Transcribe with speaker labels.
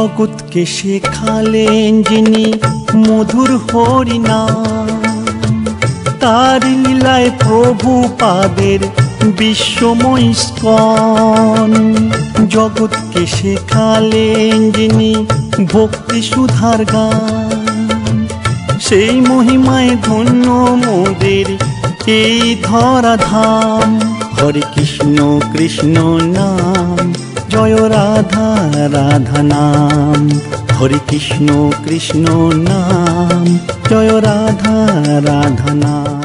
Speaker 1: জগৎকে শেখালেন যিনি মধুর হরিনাম, তার লীলায় প্রভুপাদের বিশ্বময় ইস্কন। জগৎকে শেখালেন যিনি ভক্তি সুধার গান, সেই মহিমায় ধন্য মোদের এই ধরাধাম। হরে কৃষ্ণ কৃষ্ণ নাম, জয় রাধা রাধা নাম। হরে কৃষ্ণ কৃষ্ণ নাম, জয় রাধা রাধা নাম।